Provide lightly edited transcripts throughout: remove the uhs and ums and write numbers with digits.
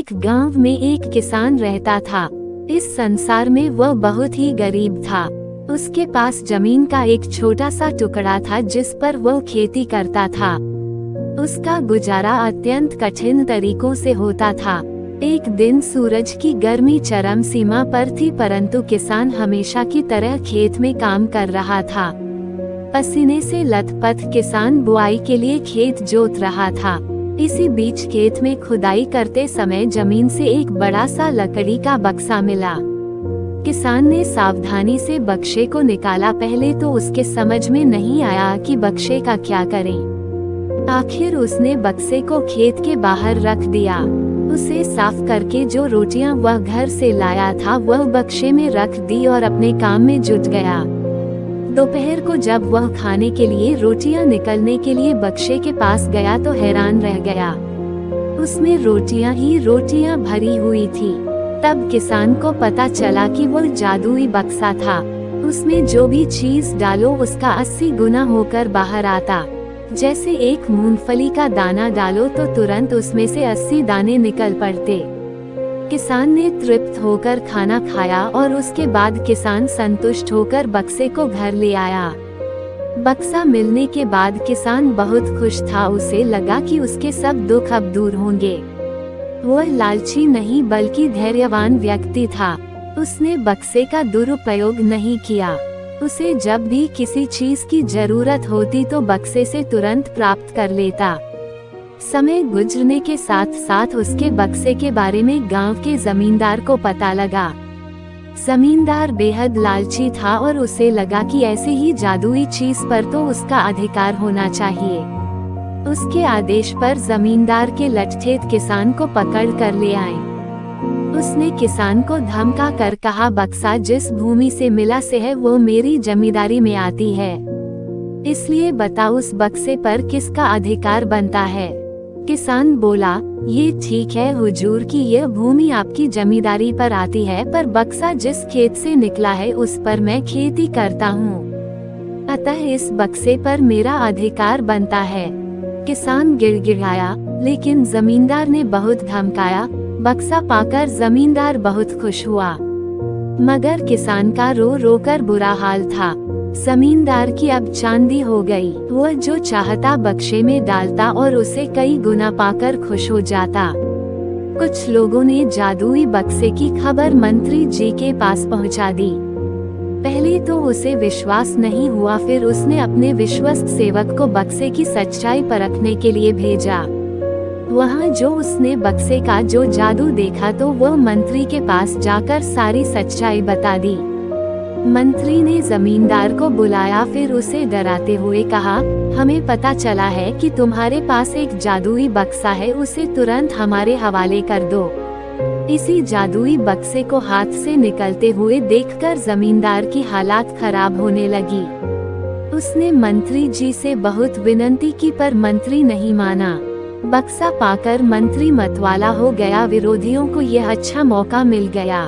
एक गांव में एक किसान रहता था। इस संसार में वह बहुत ही गरीब था। उसके पास जमीन का एक छोटा सा टुकड़ा था जिस पर वह खेती करता था। उसका गुजारा अत्यंत कठिन तरीकों से होता था। एक दिन सूरज की गर्मी चरम सीमा पर थी, परंतु किसान हमेशा की तरह खेत में काम कर रहा था। पसीने से लथपथ किसान बुआई के लिए खेत जोत रहा था। इसी बीच खेत में खुदाई करते समय जमीन से एक बड़ा सा लकड़ी का बक्सा मिला। किसान ने सावधानी से बक्से को निकाला। पहले तो उसके समझ में नहीं आया कि बक्से का क्या करें। आखिर उसने बक्से को खेत के बाहर रख दिया। उसे साफ करके जो रोटियां वह घर से लाया था वह बक्से में रख दी और अपने काम में जुट गया। दोपहर को जब वह खाने के लिए रोटियां निकलने के लिए बक्से के पास गया तो हैरान रह गया। उसमें रोटियां ही रोटियां भरी हुई थी। तब किसान को पता चला कि वह जादुई बक्सा था। उसमें जो भी चीज डालो उसका 80 गुना होकर बाहर आता। जैसे एक मूंगफली का दाना डालो तो तुरंत उसमें से 80 दाने निकल पड़ते। किसान ने तृप्त होकर खाना खाया और उसके बाद किसान संतुष्ट होकर बक्से को घर ले आया। बक्सा मिलने के बाद किसान बहुत खुश था। उसे लगा कि उसके सब दुख अब दूर होंगे। वह लालची नहीं बल्कि धैर्यवान व्यक्ति था। उसने बक्से का दुरुपयोग नहीं किया। उसे जब भी किसी चीज की जरूरत होती तो बक्से से तुरंत प्राप्त कर लेता। समय गुजरने के साथ साथ उसके बक्से के बारे में गांव के जमींदार को पता लगा। जमींदार बेहद लालची था और उसे लगा कि ऐसे ही जादुई चीज पर तो उसका अधिकार होना चाहिए। उसके आदेश पर जमींदार के लठठेठ किसान को पकड़ कर ले आए। उसने किसान को धमका कर कहा, बक्सा जिस भूमि से मिला से है वो मेरी जमींदारी में आती है, इसलिए बता उस बक्से पर किसका अधिकार बनता है। किसान बोला, ये ठीक है हुजूर कि यह भूमि आपकी जमींदारी पर आती है, पर बक्सा जिस खेत से निकला है उस पर मैं खेती करता हूँ, अतः इस बक्से पर मेरा अधिकार बनता है। किसान गिड़गिड़ाया, लेकिन जमींदार ने बहुत धमकाया। बक्सा पाकर जमींदार बहुत खुश हुआ, मगर किसान का रो रो कर बुरा हाल था। जमींदार की अब चांदी हो गई। वह जो चाहता बक्से में डालता और उसे कई गुना पाकर खुश हो जाता। कुछ लोगों ने जादुई बक्से की खबर मंत्री जी के पास पहुंचा दी। पहले तो उसे विश्वास नहीं हुआ, फिर उसने अपने विश्वस्त सेवक को बक्से की सच्चाई परखने के लिए भेजा। वहां जो उसने बक्से का जो जादू देखा तो वह मंत्री के पास जाकर सारी सच्चाई बता दी। मंत्री ने जमींदार को बुलाया, फिर उसे डराते हुए कहा, हमें पता चला है कि तुम्हारे पास एक जादुई बक्सा है, उसे तुरंत हमारे हवाले कर दो। इसी जादुई बक्से को हाथ से निकलते हुए देखकर जमींदार की हालात खराब होने लगी। उसने मंत्री जी से बहुत विनती की पर मंत्री नहीं माना। बक्सा पाकर मंत्री मतवाला हो गया। विरोधियों को यह अच्छा मौका मिल गया।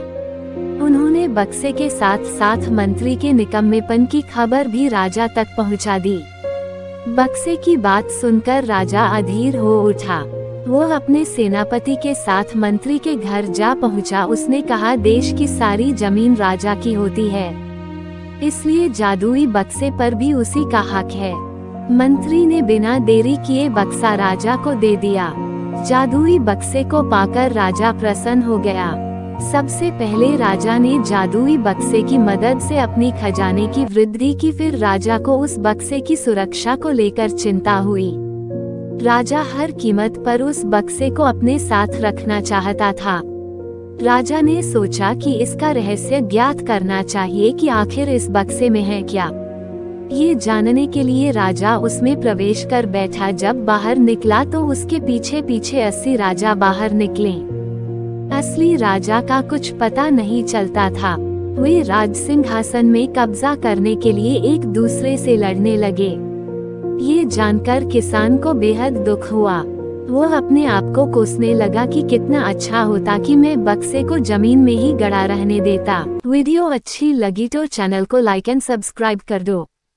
उन्होंने बक्से के साथ साथ मंत्री के निकम्मेपन की खबर भी राजा तक पहुंचा दी। बक्से की बात सुनकर राजा अधीर हो उठा। वह अपने सेनापति के साथ मंत्री के घर जा पहुंचा। उसने कहा, देश की सारी जमीन राजा की होती है, इसलिए जादुई बक्से पर भी उसी का हक है। मंत्री ने बिना देरी किए बक्सा राजा को दे दिया। जादुई बक्से को पाकर राजा प्रसन्न हो गया। सबसे पहले राजा ने जादुई बक्से की मदद से अपनी खजाने की वृद्धि की, फिर राजा को उस बक्से की सुरक्षा को लेकर चिंता हुई। राजा हर कीमत पर उस बक्से को अपने साथ रखना चाहता था। राजा ने सोचा कि इसका रहस्य ज्ञात करना चाहिए कि आखिर इस बक्से में है क्या। ये जानने के लिए राजा उसमें प्रवेश कर बैठा। जब बाहर निकला तो उसके पीछे पीछे 80 राजा बाहर निकले। असली राजा का कुछ पता नहीं चलता था। वे राज सिंहासन में कब्जा करने के लिए एक दूसरे से लड़ने लगे। ये जानकर किसान को बेहद दुख हुआ। वह अपने आप को कोसने लगा कि कितना अच्छा होता कि मैं बक्से को जमीन में ही गड़ा रहने देता। वीडियो अच्छी लगी तो चैनल को लाइक एंड सब्सक्राइब कर दो।